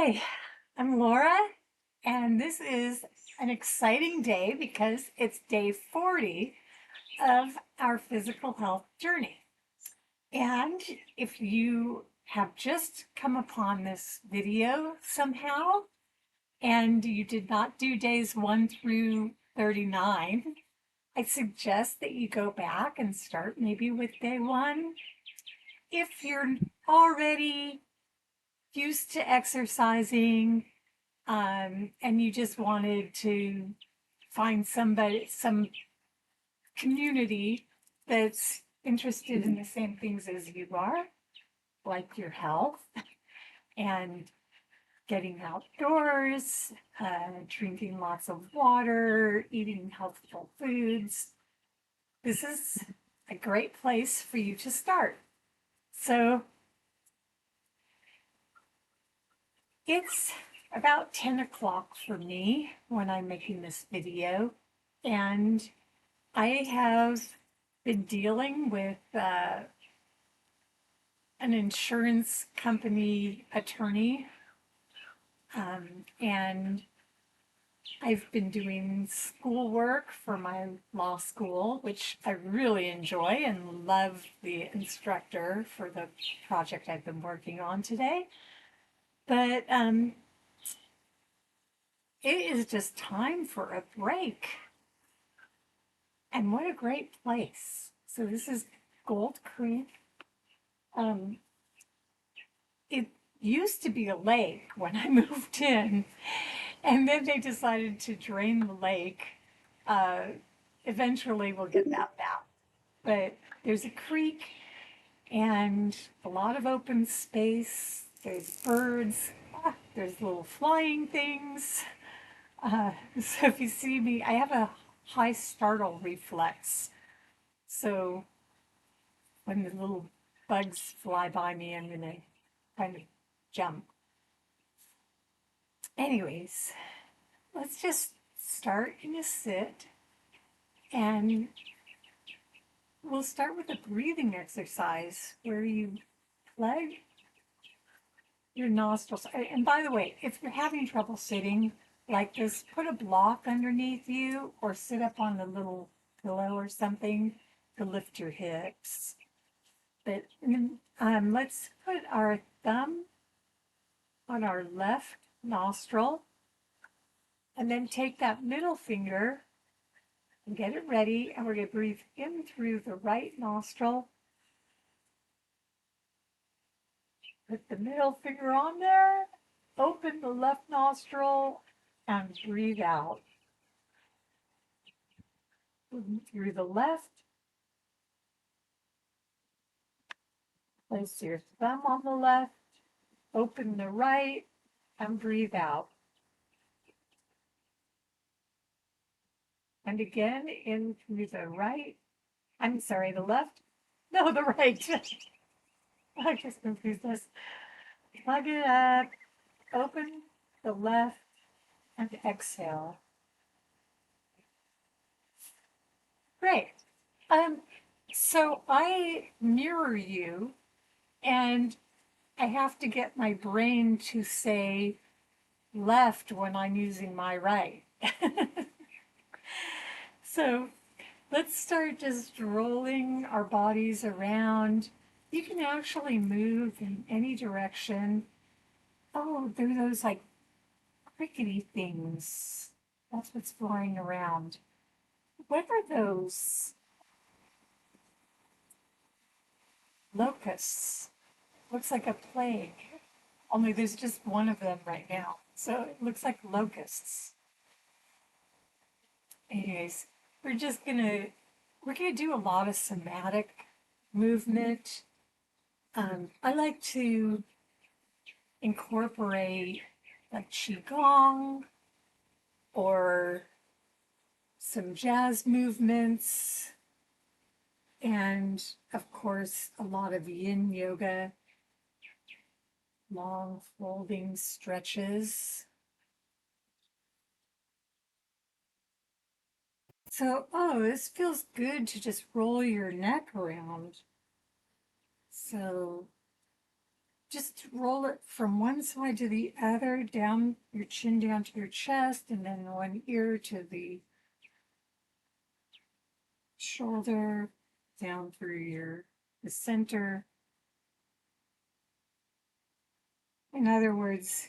Hi, I'm Laura, and this is an exciting day because it's day 40 of our physical health journey. And if you have just come upon this video somehow and you did not do days 1 through 39, I suggest that you go back and start maybe with day 1. If you're already used to exercising, and you just wanted to find some community that's interested in the same things as you are, like your health and getting outdoors, drinking lots of water, eating healthful foods. This is a great place for you to start. So it's about 10 o'clock for me when I'm making this video, and I have been dealing with an insurance company attorney, and I've been doing schoolwork for my law school, which I really enjoy and love the instructor for the project I've been working on today. But it is just time for a break. And what a great place. So this is Gold Creek. Um, it used to be a lake when I moved in, and then they decided to drain the lake. Uh, Eventually, we'll get that back. But there's a creek and a lot of open space. There's birds. There's little flying things. So if you see me, I have a high startle reflex. So when the little bugs fly by me, I'm going to kind of jump. Anyways, let's just start in a sit, and we'll start with a breathing exercise where you plug your nostrils. And by the way, if you're having trouble sitting like this, put a block underneath you or sit up on a little pillow or something to lift your hips. But let's put our thumb on our left nostril and then take that middle finger and get it ready. And we're going to breathe in through the right nostril. Put the middle finger on there, open the left nostril, and breathe out. Through the left, place your thumb on the left, open the right, and breathe out. And again, in through the right. I'm sorry, the left? No, the right. I just confused this. Plug it up, open the left, and exhale. Great. Um, so I mirror you, and I have to get my brain to say left when I'm using my right. So let's start just rolling our bodies around. You can actually move in any direction. Oh, there are those like crickety things. That's what's flying around. What are those? Locusts. Looks like a plague. Only there's just one of them right now. So it looks like locusts. Anyways, we're gonna do a lot of somatic movement. I like to incorporate like qigong or some jazz movements, and of course a lot of yin yoga, long folding stretches. So, oh, this feels good to just roll your neck around. So just roll it from one side to the other, down your chin down to your chest, and then one ear to the shoulder, down through the center. In other words,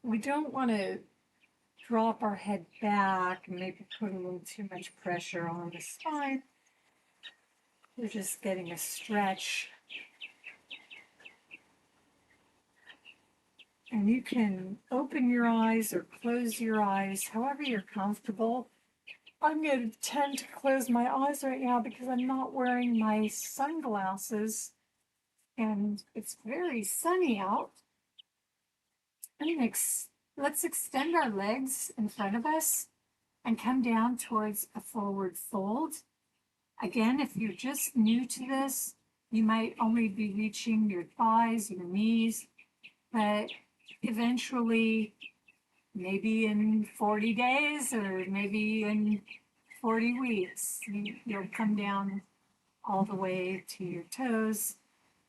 we don't want to drop our head back and maybe put a little too much pressure on the spine. We're just getting a stretch. And you can open your eyes or close your eyes, however you're comfortable. I'm going to tend to close my eyes right now because I'm not wearing my sunglasses and it's very sunny out. And let's extend our legs in front of us and come down towards a forward fold. Again, if you're just new to this, you might only be reaching your thighs, your knees, but eventually, maybe in 40 days or maybe in 40 weeks, you'll come down all the way to your toes,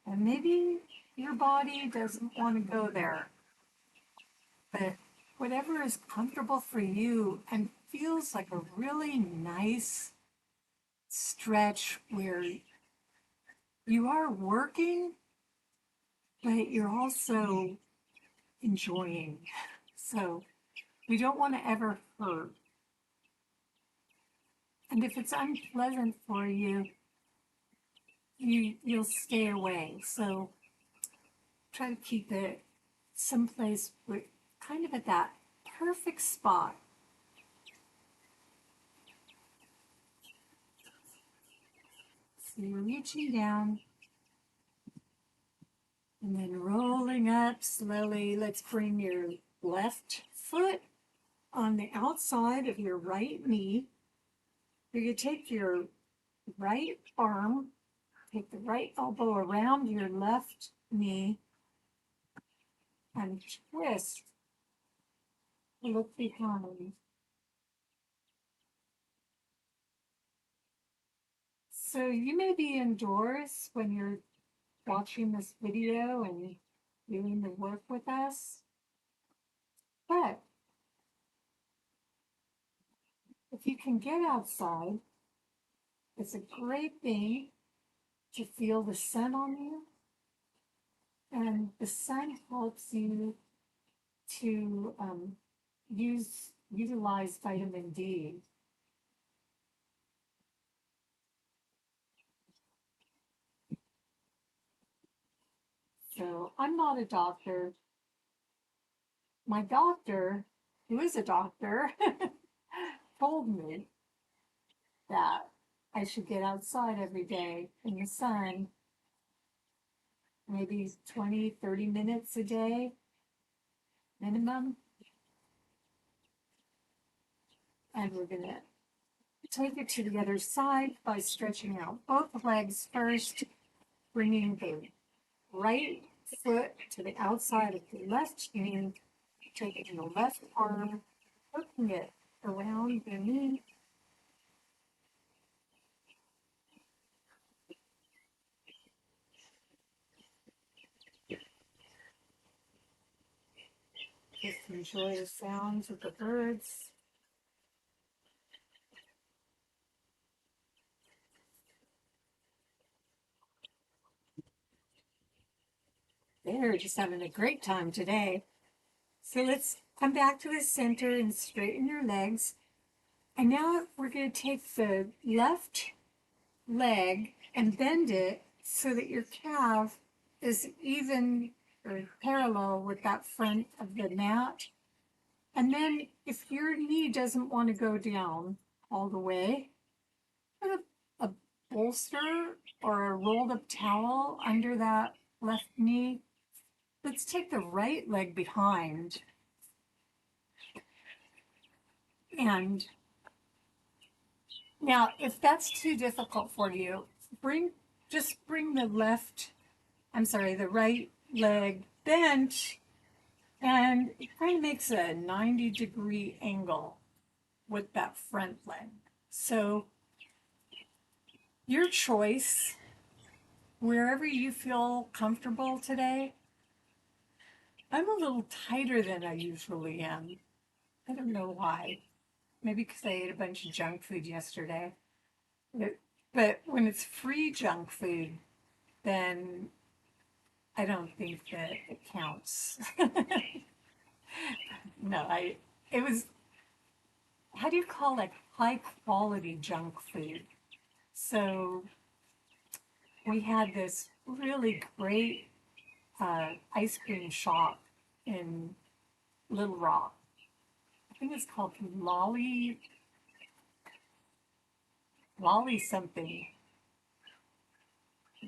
and maybe your body doesn't want to go there. But whatever is comfortable for you and feels like a really nice stretch where you are working, but you're also enjoying. So we don't want to ever hurt. And if it's unpleasant for you, you'll stay away. So try to keep it someplace where, kind of at that perfect spot. So you're reaching down and then rolling up slowly. Let's bring your left foot on the outside of your right knee. You're going to take your right arm, take the right elbow around your left knee, and twist. Look behind. So you may be indoors when you're watching this video and doing the work with us, but if you can get outside, it's a great thing to feel the sun on you, and the sun helps you to utilize vitamin D. So I'm not a doctor. My doctor, who is a doctor, told me that I should get outside every day in the sun, maybe 20, 30 minutes a day minimum. And we're going to take it to the other side by stretching out both legs first, bringing the right foot to the outside of the left knee, taking the left arm, hooking it around the knee. Just enjoy the sounds of the birds. They're just having a great time today. So let's come back to the center and straighten your legs. And now we're going to take the left leg and bend it so that your calf is even or parallel with that front of the mat. And then if your knee doesn't want to go down all the way, put a bolster or a rolled up towel under that left knee. Let's take the right leg behind and now if that's too difficult for you, just bring the right leg bent, and it kind of makes a 90-degree angle with that front leg. So your choice, wherever you feel comfortable today. I'm a little tighter than I usually am. I don't know why. Maybe because I ate a bunch of junk food yesterday. It- but when it's free junk food, then I don't think that it counts. No, it was, how do you call it, high quality junk food? So we had this really great ice cream shop in Little Rock. I think it's called Lolly something,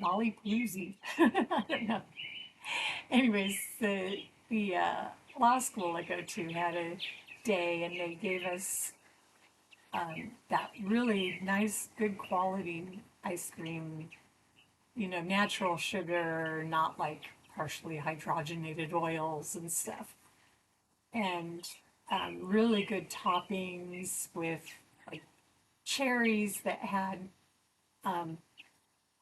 Lolly Bluesy. I don't know. Anyways, the law school I go to had a day, and they gave us that really nice, good quality ice cream. Natural sugar, not like partially hydrogenated oils and stuff, and really good toppings with like cherries that had um,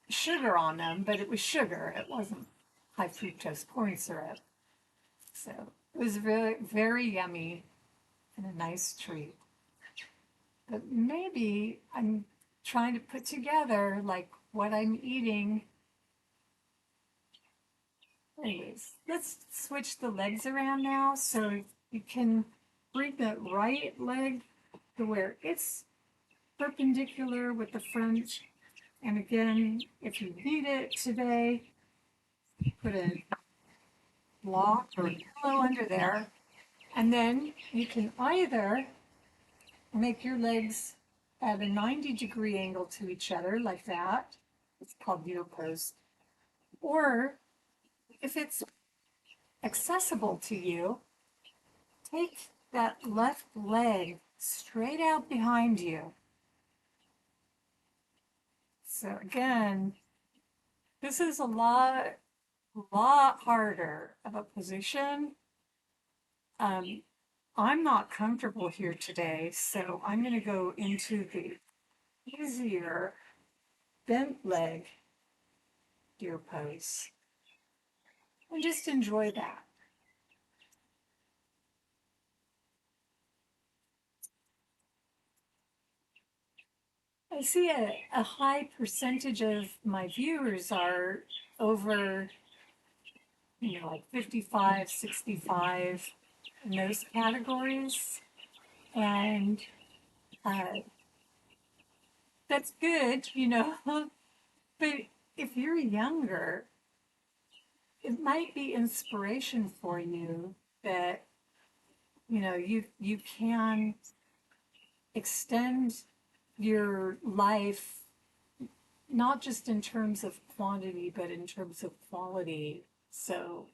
sugar on them, but it was sugar. It wasn't high fructose corn syrup. So it was very, very yummy and a nice treat. But maybe I'm trying to put together like what I'm eating. Anyways, let's switch the legs around now so you can bring the right leg to where it's perpendicular with the front. And again, if you need it today, put a block or a pillow under there. And then you can either make your legs at a 90-degree angle to each other like that. It's called deer pose. Or if it's accessible to you, take that left leg straight out behind you. So again, this is a lot harder of a position. I'm not comfortable here today, so I'm going to go into the easier bent leg deer pose and just enjoy that. I see a high percentage of my viewers are over, like 55, 65 in those categories. And uh, that's good. But if you're younger, it might be inspiration for you that, you can extend your life, not just in terms of quantity, but in terms of quality. So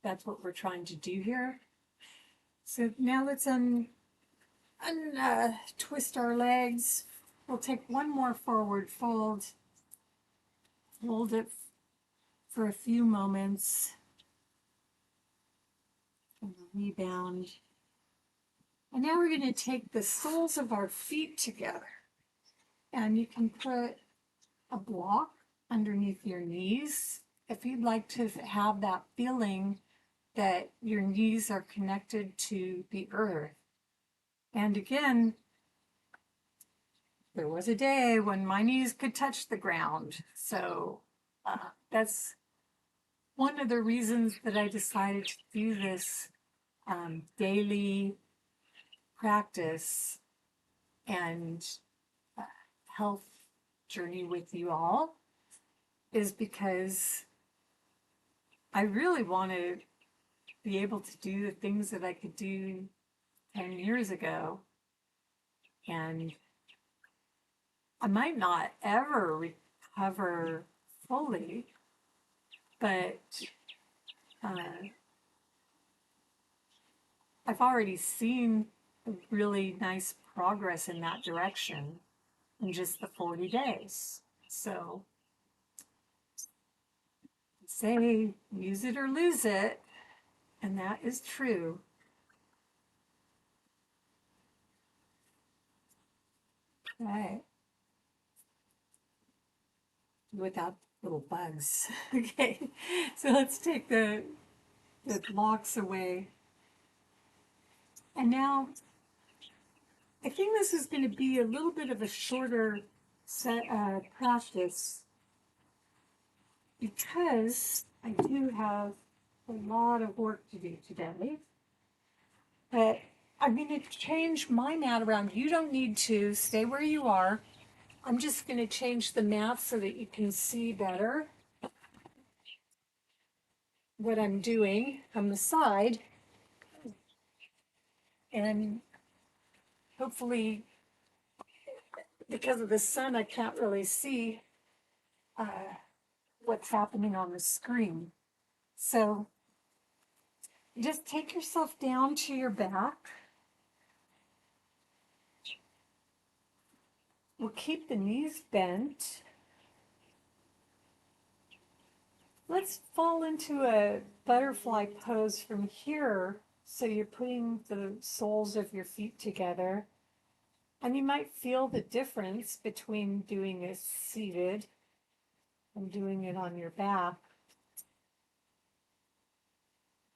that's what we're trying to do here. So now let's twist our legs. We'll take one more forward fold, hold it for a few moments, and rebound. And now we're going to take the soles of our feet together. And you can put a block underneath your knees if you'd like to have that feeling that your knees are connected to the earth. And again, there was a day when my knees could touch the ground. So that's one of the reasons that I decided to do this daily practice and health journey with you all, is because I really want to be able to do the things that I could do 10 years ago. And I might not ever recover fully, but uh, I've already seen really nice progress in that direction in just the 40 days. So say use it or lose it, and that is true. Okay. Without little bugs. Okay, so let's take the blocks away. And now I think this is going to be a little bit of a shorter set practice because I do have a lot of work to do today. But I'm going to change my mat around. You don't need to stay where you are. I'm just going to change the mat so that you can see better what I'm doing from the side. And hopefully, because of the sun, I can't really see uh, what's happening on the screen. So just take yourself down to your back. We'll keep the knees bent. Let's fall into a butterfly pose from here. So you're putting the soles of your feet together. And you might feel the difference between doing it seated and doing it on your back.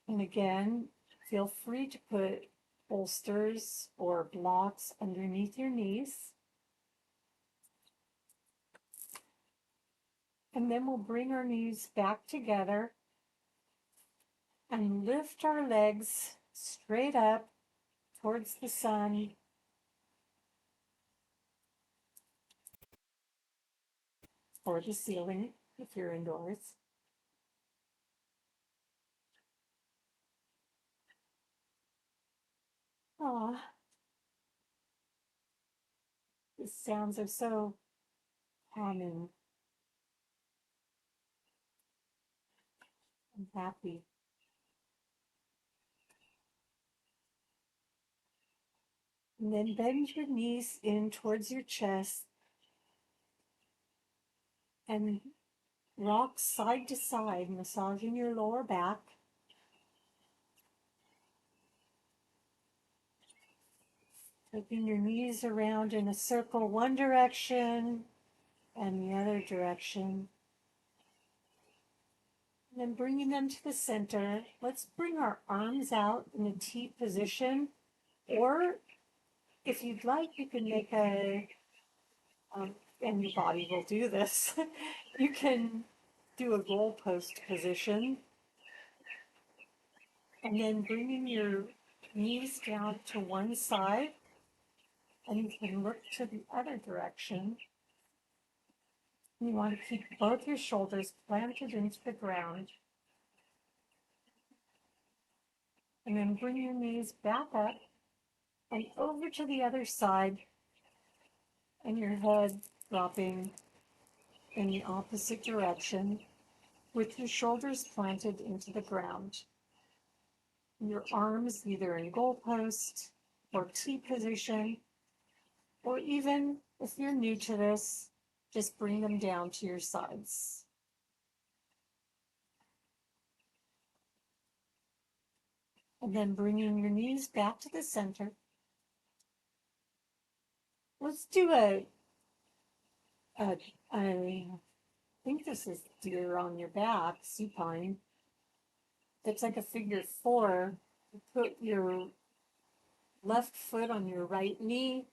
And again, feel free to put bolsters or blocks underneath your knees. And then we'll bring our knees back together and lift our legs straight up towards the sun. Or the ceiling if you're indoors. Ah, the sounds are so calming and happy. And then bend your knees in towards your chest and rock side to side, massaging your lower back. Taking your knees around in a circle one direction and the other direction. And then bringing them to the center. Let's bring our arms out in a T position. Or if you'd like, you can make and your body will do this. You can do a goalpost position and then bringing your knees down to one side and you can look to the other direction. You want to keep both your shoulders planted into the ground and then bring your knees back up and over to the other side and your head dropping in the opposite direction with your shoulders planted into the ground. Your arms either in goalpost or T position, or even if you're new to this, just bring them down to your sides. And then bringing your knees back to the center. Let's do I think this is deer on your back, supine. It's like a figure four. You put your left foot on your right knee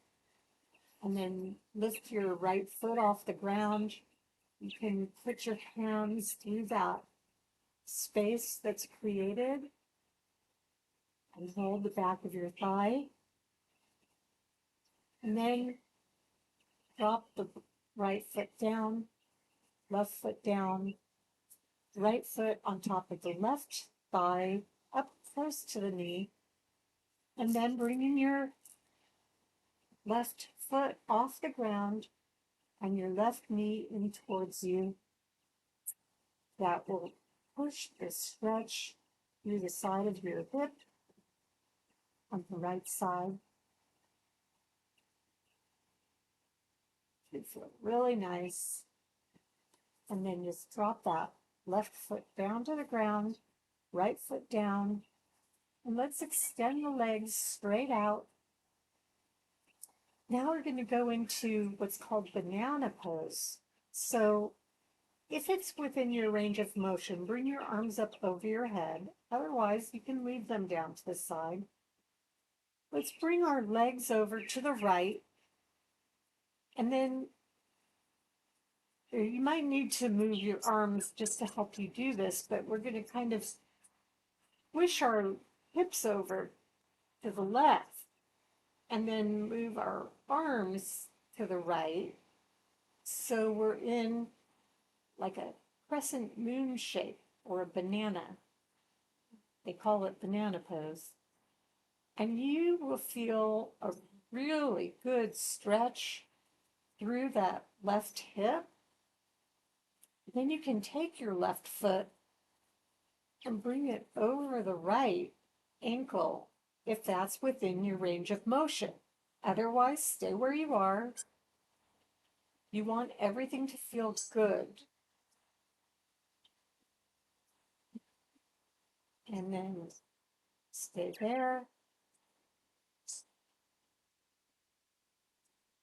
and then lift your right foot off the ground. You can put your hands through that space that's created and hold the back of your thigh. And then drop the right foot down, left foot down, right foot on top of the left thigh, up close to the knee. And then bringing your left foot off the ground and your left knee in towards you. That will push the stretch through the side of your hip on the right side. It feels really nice. And then just drop that left foot down to the ground, right foot down. And let's extend the legs straight out. Now we're going to go into what's called banana pose. So If it's within your range of motion, bring your arms up over your head. Otherwise, you can leave them down to the side. Let's bring our legs over to the right. And then you might need to move your arms just to help you do this, but we're going to kind of squish our hips over to the left and then move our arms to the right. So we're in like a crescent moon shape or a banana. They call it banana pose. And you will feel a really good stretch through that left hip. Then you can take your left foot and bring it over the right ankle if that's within your range of motion. Otherwise, stay where you are. You want everything to feel good. And then stay there.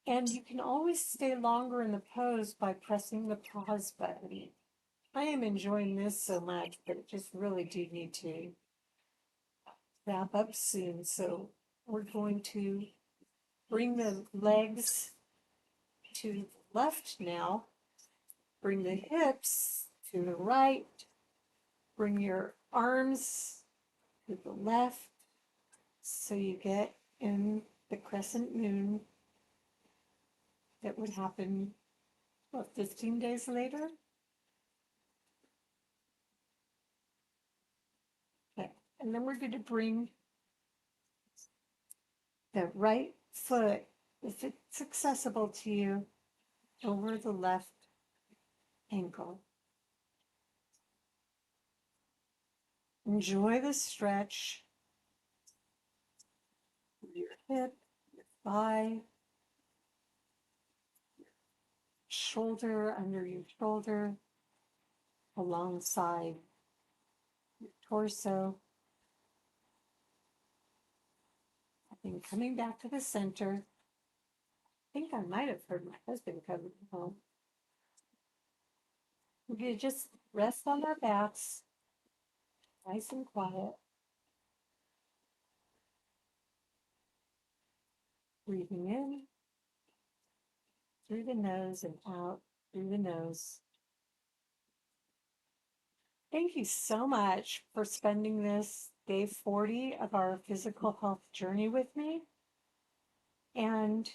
And you can always stay longer in the pose by pressing the pause button. I am enjoying this so much, but I just really do need to wrap up soon. So we're going to bring the legs to the left now. Bring the hips to the right. Bring your arms to the left so you get in the crescent moon that would happen, what, 15 days later? Okay. And then we're going to bring the right foot, if it's accessible to you, over the left ankle. Enjoy the stretch. Your hip, your thigh, shoulder under your shoulder, alongside your torso. And coming back to the center. I think I might have heard my husband coming home. We're going to just rest on our backs, nice and quiet. Breathing in through the nose and out through the nose. Thank you so much for spending this day 40 of our physical health journey with me. And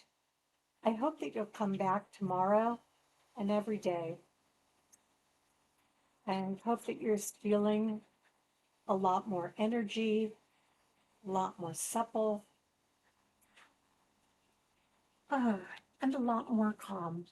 I hope that you'll come back tomorrow and every day. And hope that you're feeling a lot more energy, a lot more supple, and a lot more calm.